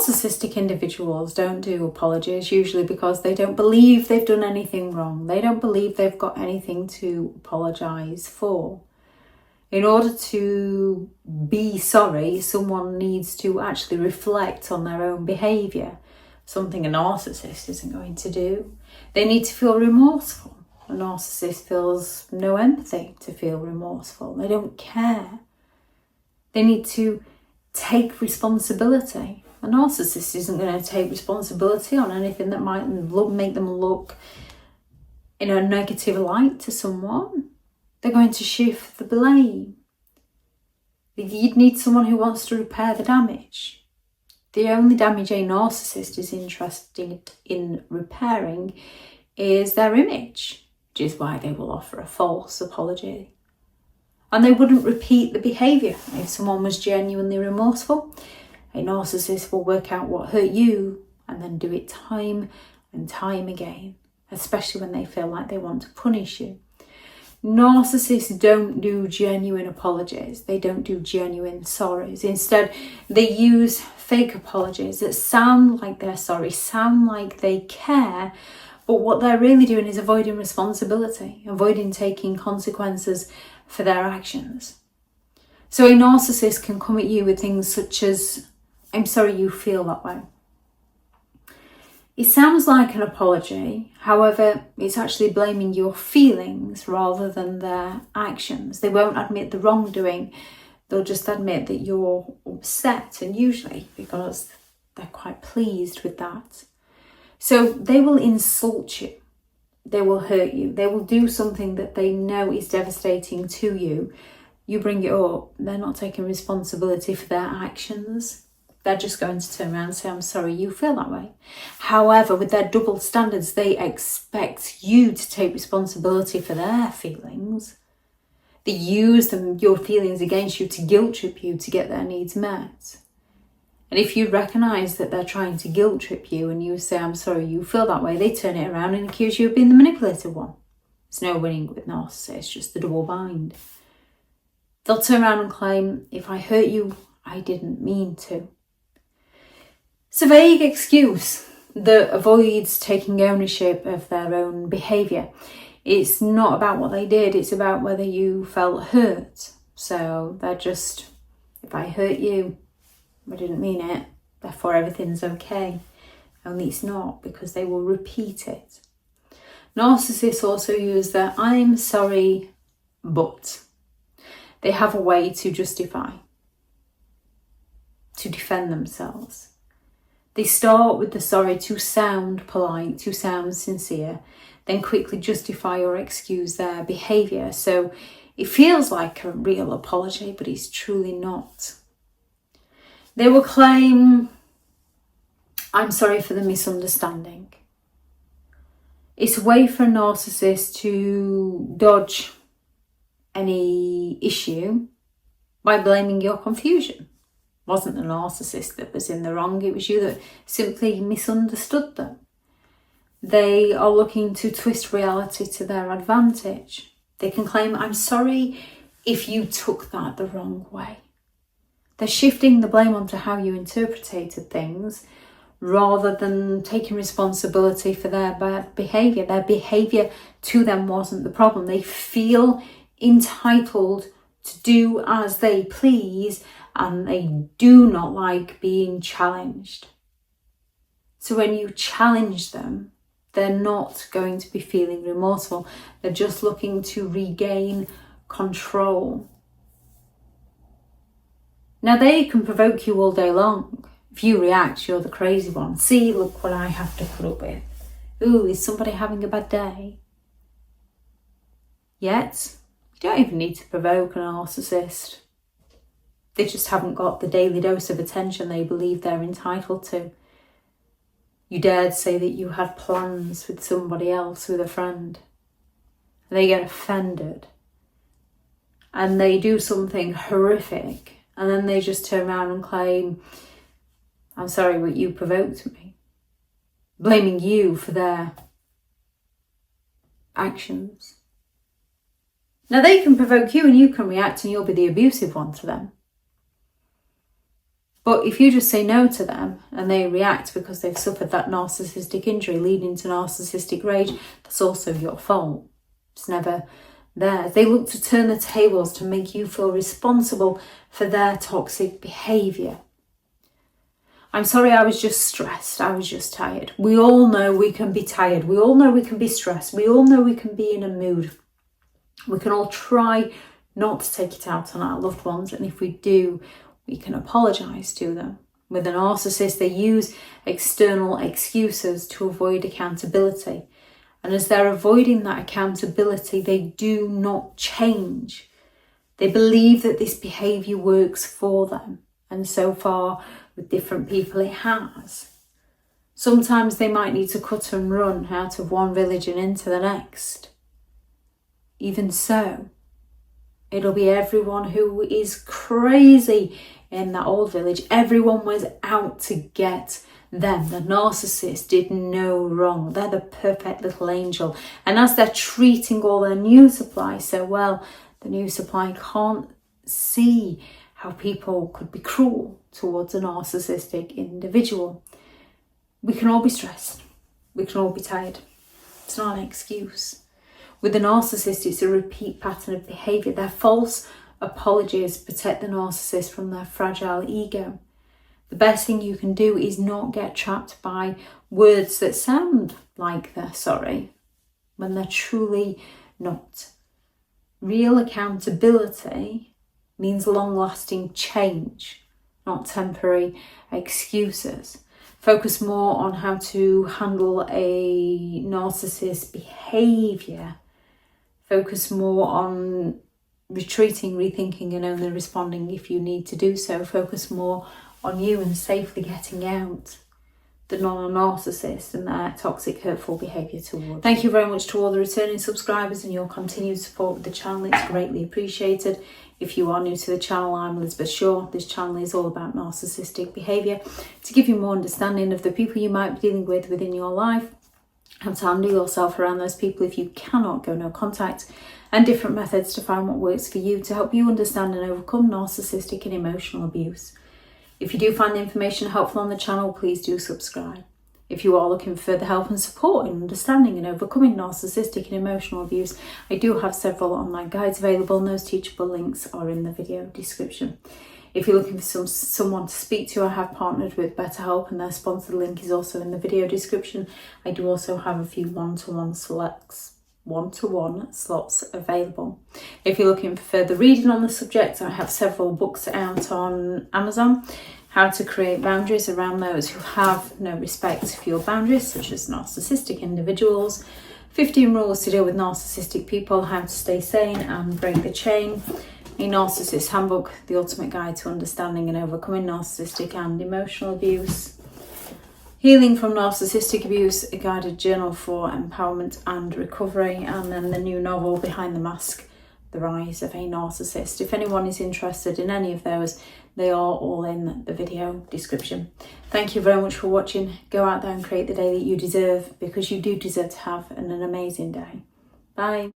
Narcissistic individuals don't do apologies, usually because they don't believe they've done anything wrong. They don't believe they've got anything to apologise for. In order to be sorry, someone needs to actually reflect on their own behaviour, something a narcissist isn't going to do. They need to feel remorseful. A narcissist feels no empathy to feel remorseful. They don't care. They need to take responsibility. A narcissist isn't going to take responsibility on anything that might make them look in a negative light to someone. They're going to shift the blame. You'd need someone who wants to repair the damage. The only damage a narcissist is interested in repairing is their image, which is why they will offer a false apology. And they wouldn't repeat the behaviour. If someone was genuinely remorseful, a narcissist will work out what hurt you and then do it time and time again, especially when they feel like they want to punish you. Narcissists don't do genuine apologies. They don't do genuine sorries. Instead, they use fake apologies that sound like they're sorry, sound like they care, but what they're really doing is avoiding responsibility, avoiding taking consequences for their actions. So a narcissist can come at you with things such as, "I'm sorry you feel that way." It sounds like an apology, however, it's actually blaming your feelings rather than their actions. They won't admit the wrongdoing, they'll just admit that you're upset, and usually because they're quite pleased with that. So they will insult you, they will hurt you, they will do something that they know is devastating to you. You bring it up, they're not taking responsibility for their actions. They're just going to turn around and say, "I'm sorry you feel that way." However, with their double standards, they expect you to take responsibility for their feelings. They use your feelings against you to guilt trip you to get their needs met. And if you recognise that they're trying to guilt trip you and you say, "I'm sorry you feel that way," they turn it around and accuse you of being the manipulative one. There's no winning with narcissists, just the double bind. They'll turn around and claim, "If I hurt you, I didn't mean to." It's a vague excuse that avoids taking ownership of their own behaviour. It's not about what they did, it's about whether you felt hurt. So they're just, "If I hurt you, I didn't mean it, therefore everything's okay." Only it's not, because they will repeat it. Narcissists also use their "I'm sorry, but." They have a way to justify, to defend themselves. They start with the sorry to sound polite, to sound sincere, then quickly justify or excuse their behaviour. So it feels like a real apology, but it's truly not. They will claim, "I'm sorry for the misunderstanding." It's a way for a narcissist to dodge any issue by blaming your confusion. It wasn't the narcissist that was in the wrong, it was you that simply misunderstood them. They are looking to twist reality to their advantage. They can claim, "I'm sorry if you took that the wrong way." They're shifting the blame onto how you interpreted things rather than taking responsibility for their bad behaviour. Their behaviour to them wasn't the problem. They feel entitled to do as they please, and they do not like being challenged. So when you challenge them, they're not going to be feeling remorseful. They're just looking to regain control. Now, they can provoke you all day long. If you react, you're the crazy one. "See, look what I have to put up with. Ooh, is somebody having a bad day?" Yet, you don't even need to provoke a narcissist. They just haven't got the daily dose of attention they believe they're entitled to. You dared say that you had plans with somebody else, with a friend. They get offended. And they do something horrific. And then they just turn around and claim, "I'm sorry, but you provoked me." Blaming you for their actions. Now, they can provoke you and you can react and you'll be the abusive one to them. But if you just say no to them and they react because they've suffered that narcissistic injury leading to narcissistic rage, that's also your fault. It's never theirs. They look to turn the tables to make you feel responsible for their toxic behaviour. I'm sorry, I was just stressed. I was just tired. We all know we can be tired. We all know we can be stressed. We all know we can be in a mood. We can all try not to take it out on our loved ones. And if we do, we can apologise to them. With a narcissist, they use external excuses to avoid accountability. And as they're avoiding that accountability, they do not change. They believe that this behaviour works for them. And so far, with different people, it has. Sometimes they might need to cut and run out of one village and into the next. Even so, it'll be everyone who is crazy in that old village. Everyone was out to get them. The narcissist did no wrong. They're the perfect little angel. And as they're treating all their new supply so well, the new supply can't see how people could be cruel towards a narcissistic individual. We can all be stressed. We can all be tired. It's not an excuse. With a narcissist, it's a repeat pattern of behaviour. Their false apologies protect the narcissist from their fragile ego. The best thing you can do is not get trapped by words that sound like they're sorry when they're truly not. Real accountability means long-lasting change, not temporary excuses. Focus more on how to handle a narcissist's behaviour. Focus more on retreating, rethinking, and only responding if you need to do so. Focus more on you and safely getting out than on a narcissist and their toxic, hurtful behaviour towards. Thank you very much to all the returning subscribers and your continued support with the channel. It's greatly appreciated. If you are new to the channel, I'm Elizabeth Shaw. This channel is all about narcissistic behaviour to give you more understanding of the people you might be dealing with within your life, how to handle yourself around those people if you cannot go no contact, and different methods to find what works for you to help you understand and overcome narcissistic and emotional abuse. If you do find the information helpful on the channel, please do subscribe. If you are looking for further help and support in understanding and overcoming narcissistic and emotional abuse, I do have several online guides available, and those teachable links are in the video description. If you're looking for someone to speak to, I have partnered with BetterHelp, and their sponsored link is also in the video description. I do also have a few one-to-one slots available. If you're looking for further reading on the subject, I have several books out on Amazon. How to create boundaries around those who have no respect for your boundaries, such as narcissistic individuals. 15 rules to deal with narcissistic people. How to stay sane and break the chain. A Narcissists Handbook, the ultimate guide to understanding and overcoming narcissistic and emotional abuse. Healing from Narcissistic Abuse, a guided journal for empowerment and recovery. And then the new novel, Behind the Mask, The Rise of a Narcissist. If anyone is interested in any of those, they are all in the video description. Thank you very much for watching. Go out there and create the day that you deserve, because you do deserve to have an amazing day. Bye.